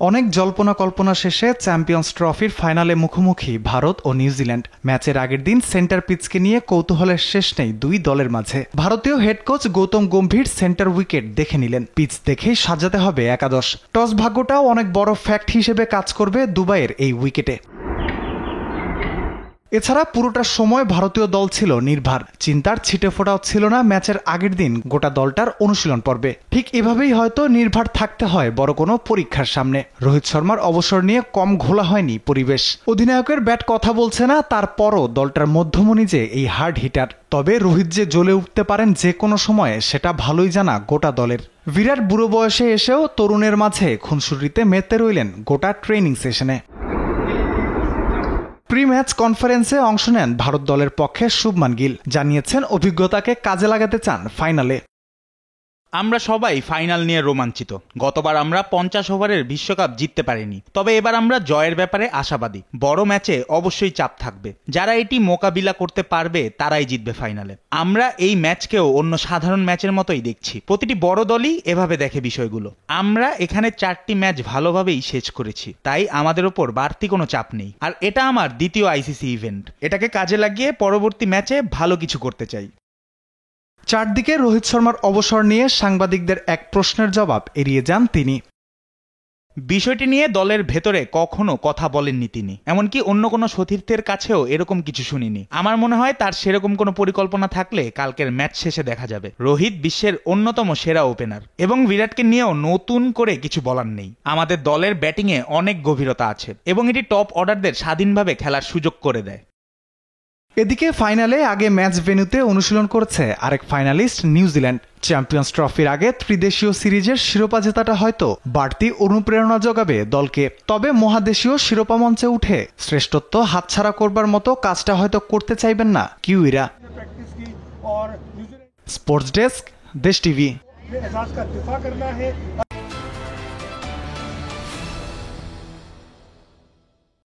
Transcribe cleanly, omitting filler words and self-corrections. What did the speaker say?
অনেক জল্পনা কল্পনা শেষে চ্যাম্পিয়ন্স ট্রফির ফাইনালে মুখোমুখি ভারত ও নিউজিল্যান্ড। ম্যাচের আগের দিন সেন্টার পিচকে নিয়ে কৌতূহলের শেষ নেই দুই দলের মাঝে। ভারতীয় head coach Gautam Gambhir centre wicket দেখে নিলেন। পিচ দেখেই সাজাতে হবে একাদশ। টস ভাগ্যটাও অনেক বড় ফ্যাক্ট হিসেবে কাজ করবে দুবাইয়ের এই উইকেটে। এছাড়া পুরোটা সময় ভারতীয় দল ছিল নির্ভার। চিন্তার ছিটেফোঁটাও ছিল না ম্যাচের আগের দিন গোটা দলটার অনুশীলন পর্বে। ঠিক এভাবেই হয়তো নির্ভার থাকতে হয় বড় কোনো পরীক্ষার সামনে। রোহিত শর্মার অবসর নিয়ে কম ঘোলা হয়নি পরিবেশ। অধিনায়কের ব্যাট কথা বলছে না, তারপরও দলটার মধ্যমণি যে এই হার্ড হিটার। তবে রোহিত যে জ্বলে উঠতে পারেন যে কোনো সময়ে সেটা ভালোই জানা গোটা দলের। বিরাট বুড়ো বয়সে এসেও তরুণের মাঝে খুনসুটিতে মেতে রইলেন গোটা ট্রেনিং সেশনে। প্রি ম্যাচ কনফারেন্সে অংশ নেন ভারত দলের পক্ষে শুভমান গিল। জানিয়েছেন অভিজ্ঞতাকে কাজে লাগাতে চান ফাইনালে। আমরা সবাই ফাইনাল নিয়ে রোমাঞ্চিত। গতবার আমরা 50 ওভারের বিশ্বকাপ জিততে পারিনি, তবে এবার আমরা জয়ের ব্যাপারে আশাবাদী। বড় ম্যাচে অবশ্যই চাপ থাকবে। যারা এটি মোকাবিলা করতে পারবে তারাই জিতবে ফাইনালে। আমরা এই ম্যাচকেও অন্য সাধারণ ম্যাচের মতোই দেখছি। প্রতিটি বড় দলই এভাবে দেখে বিষয়গুলো। আমরা এখানে 4টি ম্যাচ ভালোভাবেই শেষ করেছি, তাই আমাদের ওপর বাড়তি কোনো চাপ নেই। আর এটা আমার দ্বিতীয় আইসিসি ইভেন্ট। এটাকে কাজে লাগিয়ে পরবর্তী ম্যাচে ভালো কিছু করতে চাই। চারদিকে রোহিত শর্মার অবসর নিয়ে সাংবাদিকদের এক প্রশ্নের জবাব এড়িয়ে যান তিনি। বিষয়টি নিয়ে দলের ভেতরে কখনো কথা বলেননি তিনি। এমনকি অন্য কোনো সতীর্থের কাছেও এরকম কিছু শুনিনি। আমার মনে হয় তার সেরকম কোনো পরিকল্পনা থাকলে কালকের ম্যাচ শেষে দেখা যাবে। রোহিত বিশ্বের অন্যতম সেরা ওপেনার এবং বিরাটকে নিয়েও নতুন করে কিছু বলার নেই। আমাদের দলের ব্যাটিংয়ে অনেক গভীরতা আছে এবং এটি টপ অর্ডারদের স্বাধীনভাবে খেলার সুযোগ করে দেয়। এদিকে ফাইনালে আগে ম্যাচ ভেন্যুতে অনুশীলন করেছে আরেক ফাইনালিস্ট নিউজিল্যান্ড। চ্যাম্পিয়ন্স ট্রফির আগে ত্রিদেশীয় সিরিজের শিরোপা জেতাটা হয়তো বাড়তি অনুপ্রেরণা যোগাবে দলকে। তবে মহাদেশীয় শিরোপা মঞ্চে উঠে শ্রেষ্ঠত্ব হাতছাড়া করবার মতো কাজটা হয়তো করতে চাইবেন না কিউইরা। স্পোর্টস ডেস্ক, দেশ টিভি।